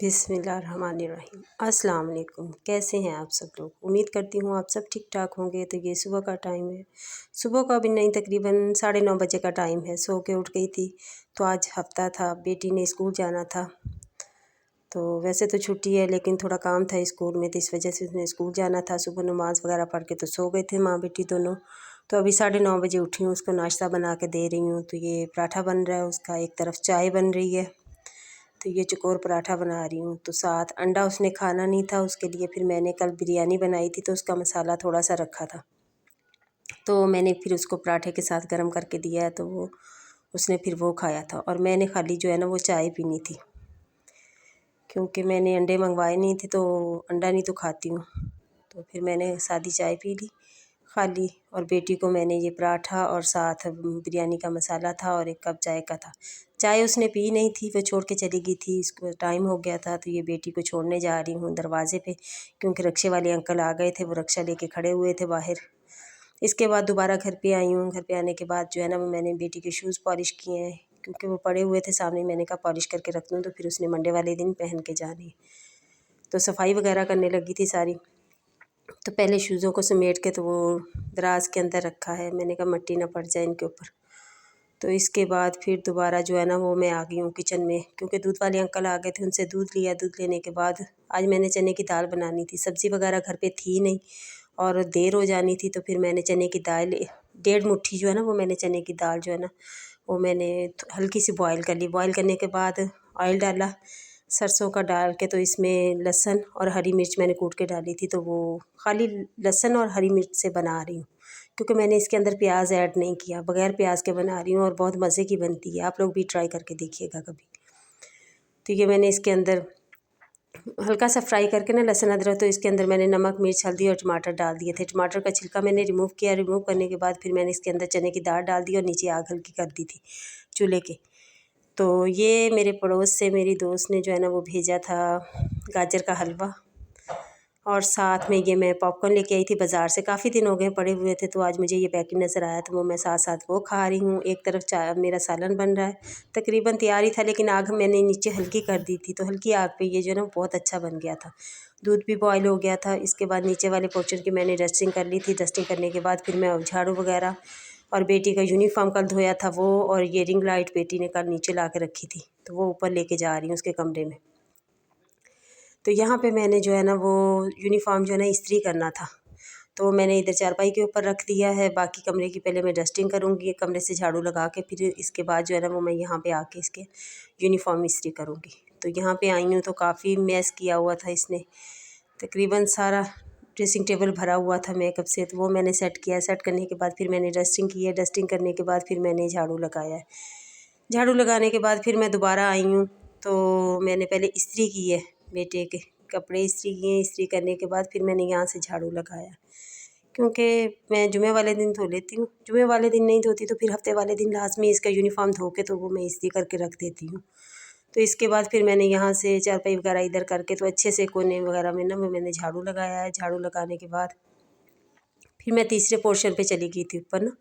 बिस्मिल्लाहिर्रहमानिर्रहीम। अस्सलाम वालेकुम। कैसे हैं आप सब लोग? उम्मीद करती हूँ आप सब ठीक ठाक होंगे। तो ये सुबह का टाइम है, सुबह का भी नहीं, तकरीबन 9:30 बजे का टाइम है। सो के उठ गई थी। तो आज हफ्ता था, बेटी ने स्कूल जाना था। तो वैसे तो छुट्टी है, लेकिन थोड़ा काम था स्कूल में, तो इस वजह से उसने स्कूल जाना था। सुबह नमाज़ वगैरह पढ़ के तो सो गए थे माँ बेटी दोनों। तो अभी 9:30 बजे उठी हूँ, उसको नाश्ता बना के दे रही हूँ। तो ये पराठा बन रहा है उसका, एक तरफ चाय बन रही है। तो ये चकोर पराठा बना रही हूँ। तो साथ अंडा उसने खाना नहीं था, उसके लिए फिर मैंने कल बिरयानी बनाई थी, तो उसका मसाला थोड़ा सा रखा था, तो मैंने फिर उसको पराठे के साथ गर्म करके दिया है। तो वो उसने फिर वो खाया था, और मैंने खाली जो है ना वो चाय पीनी थी, क्योंकि मैंने अंडे मंगवाए नहीं थे, तो अंडा नहीं तो खाती हूँ। तो फिर मैंने सादी चाय पी ली खाली, और बेटी को मैंने ये पराठा और साथ बिरयानी का मसाला था और 1 कप चाय का था। चाय उसने पी नहीं थी, वो छोड़ के चली गई थी, इसको टाइम हो गया था। तो ये बेटी को छोड़ने जा रही हूँ दरवाजे पे, क्योंकि रक्शे वाले अंकल आ गए थे, वो रक्षा लेके खड़े हुए थे बाहर। इसके बाद दोबारा घर पे आई हूँ। घर पे आने के बाद जो है ना वो मैंने बेटी के शूज़ पॉलिश किए हैं, क्योंकि वो पड़े हुए थे सामने। मैंने कहा पॉलिश करके रख दूँ, तो फिर उसने मंडे वाले दिन पहन के जाने। तो सफाई वगैरह करने लगी थी सारी। तो पहले शूज़ों को समेट के तो वो दराज के अंदर रखा है, मैंने कहा मिट्टी ना पड़ जाए इनके ऊपर। तो इसके बाद फिर दोबारा जो है ना वो मैं आ गई हूँ किचन में, क्योंकि दूध वाले अंकल आ गए थे, उनसे दूध लिया। दूध लेने के बाद आज मैंने चने की दाल बनानी थी, सब्ज़ी वगैरह घर पे थी नहीं और देर हो जानी थी। तो फिर मैंने चने की दाल 1.5 मुट्ठी जो है ना वो मैंने चने की दाल जो है ना वो मैंने हल्की सी बॉयल कर ली। बॉयल करने के बाद ऑयल डाला सरसों का डाल के, तो इसमें लहसुन और हरी मिर्च मैंने कूट के डाली थी। तो वो खाली लहसुन और हरी मिर्च से बना रही हूँ, क्योंकि मैंने इसके अंदर प्याज ऐड नहीं किया, बगैर प्याज के बना रही हूँ, और बहुत मज़े की बनती है। आप लोग भी ट्राई करके देखिएगा कभी। तो ये मैंने इसके अंदर हल्का सा फ्राई करके ना लहसुन अदरक, तो इसके अंदर मैंने नमक मिर्च हल्दी और टमाटर डाल दिए थे। टमाटर का छिलका मैंने रिमूव किया। रिमूव करने के बाद फिर मैंने इसके अंदर चने की दाल डाल दी और नीचे आग हल्की कर दी थी चूल्हे के। तो ये मेरे पड़ोस से मेरी दोस्त ने जो है ना वो भेजा था गाजर का हलवा, और साथ में ये मैं पॉपकॉर्न लेके आई थी बाज़ार से। काफ़ी दिन हो गए पड़े हुए थे, तो आज मुझे ये पैकेट नज़र आया, तो वो मैं साथ साथ वो खा रही हूँ। एक तरफ मेरा सालन बन रहा है, तकरीबन तैयार ही था, लेकिन आग मैंने नीचे हल्की कर दी थी, तो हल्की आग पे ये जो है ना बहुत अच्छा बन गया था। दूध भी बॉयल हो गया था। इसके बाद नीचे वाले पोर्शन की मैंने डस्टिंग कर ली थी। डस्टिंग करने के बाद फिर मैं झाड़ू वगैरह, और बेटी का यूनिफॉर्म कल धोया था वो, और ये रिंग लाइट बेटी ने कल नीचे ला के रखी थी, तो वो ऊपर लेके जा रही हूँ उसके कमरे में। तो यहाँ पे मैंने जो है ना वो यूनिफॉर्म जो है ना इस्त्री करना था, तो मैंने इधर चारपाई के ऊपर रख दिया है। बाकी कमरे की पहले मैं डस्टिंग करूँगी, कमरे से झाड़ू लगा के, फिर इसके बाद जो है ना वो मैं यहाँ पे आके इसके यूनिफॉर्म इस्त्री करूँगी। तो यहाँ पे आई हूँ तो काफ़ी मैस किया हुआ था इसने, तकरीबन सारा ड्रेसिंग टेबल भरा हुआ था मेकअप से, तो वो मैंने सेट किया। सेट करने के बाद फिर मैंने डस्टिंग की है। डस्टिंग करने के बाद फिर मैंने झाड़ू लगाया है। झाड़ू लगाने के बाद फिर मैं दोबारा आई हूँ, तो मैंने पहले इस्त्री की है, बेटे के कपड़े इस्त्री किए। इस्त्री करने के बाद फिर मैंने यहाँ से झाड़ू लगाया, क्योंकि मैं जुमे वाले दिन धो लेती हूँ। जुमे वाले दिन नहीं धोती तो फिर हफ्ते वाले दिन लाजमी इसका यूनिफॉर्म धो के तो वो मैं इस्त्री करके रख देती हूँ। तो इसके बाद फिर मैंने यहाँ से चारपाई वगैरह इधर करके, तो अच्छे से कोने वगैरह में ना मैंने झाड़ू लगाया है। झाड़ू लगाने के बाद फिर मैं तीसरे पोर्शन पे चली गई थी ऊपर ना,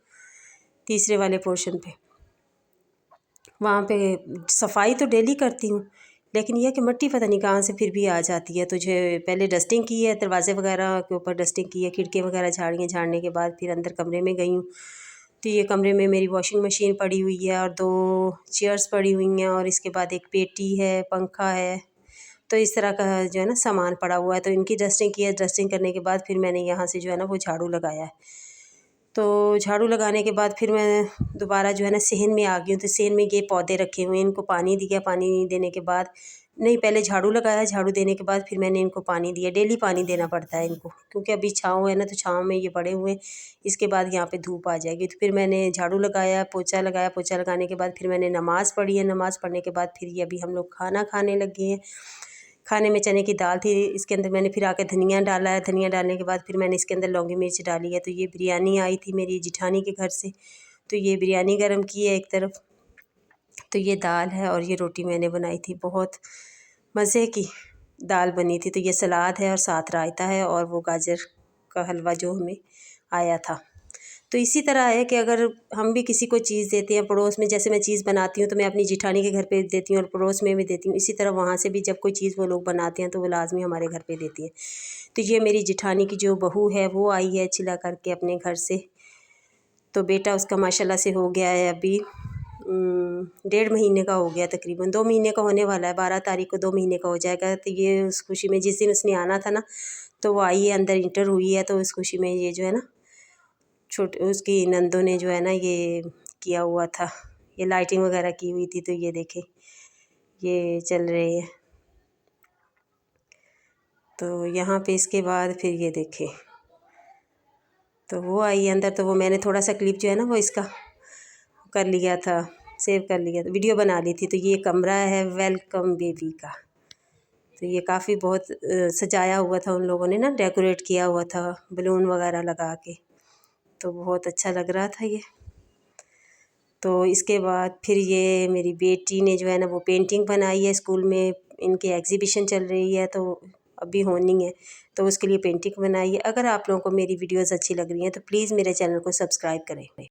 तीसरे वाले पोर्शन पे। वहाँ पे सफाई तो डेली करती हूँ, लेकिन यह कि मिट्टी पता नहीं कहाँ से फिर भी आ जाती है। तुझे पहले डस्टिंग की है, दरवाजे वगैरह के ऊपर डस्टिंग की है, खिड़की वगैरह झाड़ी हैं। झाड़ने के बाद फिर अंदर कमरे में गई हूँ, तो ये कमरे में मेरी वॉशिंग मशीन पड़ी हुई है और 2 चेयर्स पड़ी हुई हैं, और इसके बाद एक पेटी है, पंखा है। तो इस तरह का जो है ना सामान पड़ा हुआ है, तो इनकी डस्टिंग की है। डस्टिंग करने के बाद फिर मैंने यहाँ से जो है ना वो झाड़ू लगाया है। तो झाड़ू लगाने के बाद फिर मैं दोबारा जो है ना सहन में आ गई हूँ। तो सहन में ये पौधे रखे हुए हैं, इनको पानी दिया। पानी देने के बाद नहीं, पहले झाड़ू लगाया, झाड़ू देने के बाद फिर मैंने इनको पानी दिया। डेली पानी देना पड़ता है इनको, क्योंकि अभी छाँव है ना, तो छाँव में ये पड़े हुए हैं। इसके बाद यहाँ पे धूप आ जाएगी। तो फिर मैंने झाड़ू लगाया, पोछा लगाया। पोछा लगाने के बाद फिर मैंने नमाज़ पढ़ी है। नमाज़ पढ़ने के बाद फिर ये अभी हम लोग खाना खाने लगे हैं। खाने में चने की दाल थी, इसके अंदर मैंने फिर आके धनिया डाला है। धनिया डालने के बाद फिर मैंने इसके अंदर लौंगी मिर्च डाली है। तो ये बिरयानी आई थी मेरी जिठानी के घर से, तो ये बिरयानी गर्म की है एक तरफ। तो ये दाल है और ये रोटी मैंने बनाई थी, बहुत मज़े की दाल बनी थी। तो ये सलाद है और साथ रायता है, और वो गाजर का हलवा जो हमें आया था। तो इसी तरह है कि अगर हम भी किसी को चीज़ देते हैं पड़ोस में, जैसे मैं चीज़ बनाती हूँ तो मैं अपनी जिठानी के घर पे देती हूँ और पड़ोस में भी देती हूँ, इसी तरह वहाँ से भी जब कोई चीज़ वो लोग बनाते हैं तो वो लाजमी हमारे घर पे देती हैं। तो ये मेरी जिठानी की जो बहू है वो आई है चिल्ला करके अपने घर से। तो बेटा उसका माशाल्लाह से हो गया है अभी 1.5 महीने का हो गया, तकरीबन 2 महीने का होने वाला है, 12 तारीख को 2 महीने का हो जाएगा। तो ये उस खुशी में जिस दिन उसने आना था ना, तो वो आई है, अंदर इंटर हुई है, तो उस खुशी में ये जो है ना छोटे उसकी नंदों ने जो है ना ये किया हुआ था, ये लाइटिंग वगैरह की हुई थी। तो ये देखें ये चल रही है। तो यहाँ पे इसके बाद फिर ये देखें, तो वो आई अंदर, तो वो मैंने थोड़ा सा क्लिप जो है ना वो इसका कर लिया था, सेव कर लिया था, वीडियो बना ली थी। तो ये कमरा है वेलकम बेबी का। तो ये काफ़ी बहुत सजाया हुआ था उन लोगों ने ना, डेकोरेट किया हुआ था बलून वगैरह लगा के, तो बहुत अच्छा लग रहा था ये। तो इसके बाद फिर ये मेरी बेटी ने जो है ना वो पेंटिंग बनाई है, स्कूल में इनकी एग्ज़िबिशन चल रही है तो अभी होनी है, तो उसके लिए पेंटिंग बनाई है। अगर आप लोगों को मेरी वीडियोज़ अच्छी लग रही हैं तो प्लीज़ मेरे चैनल को सब्सक्राइब करें।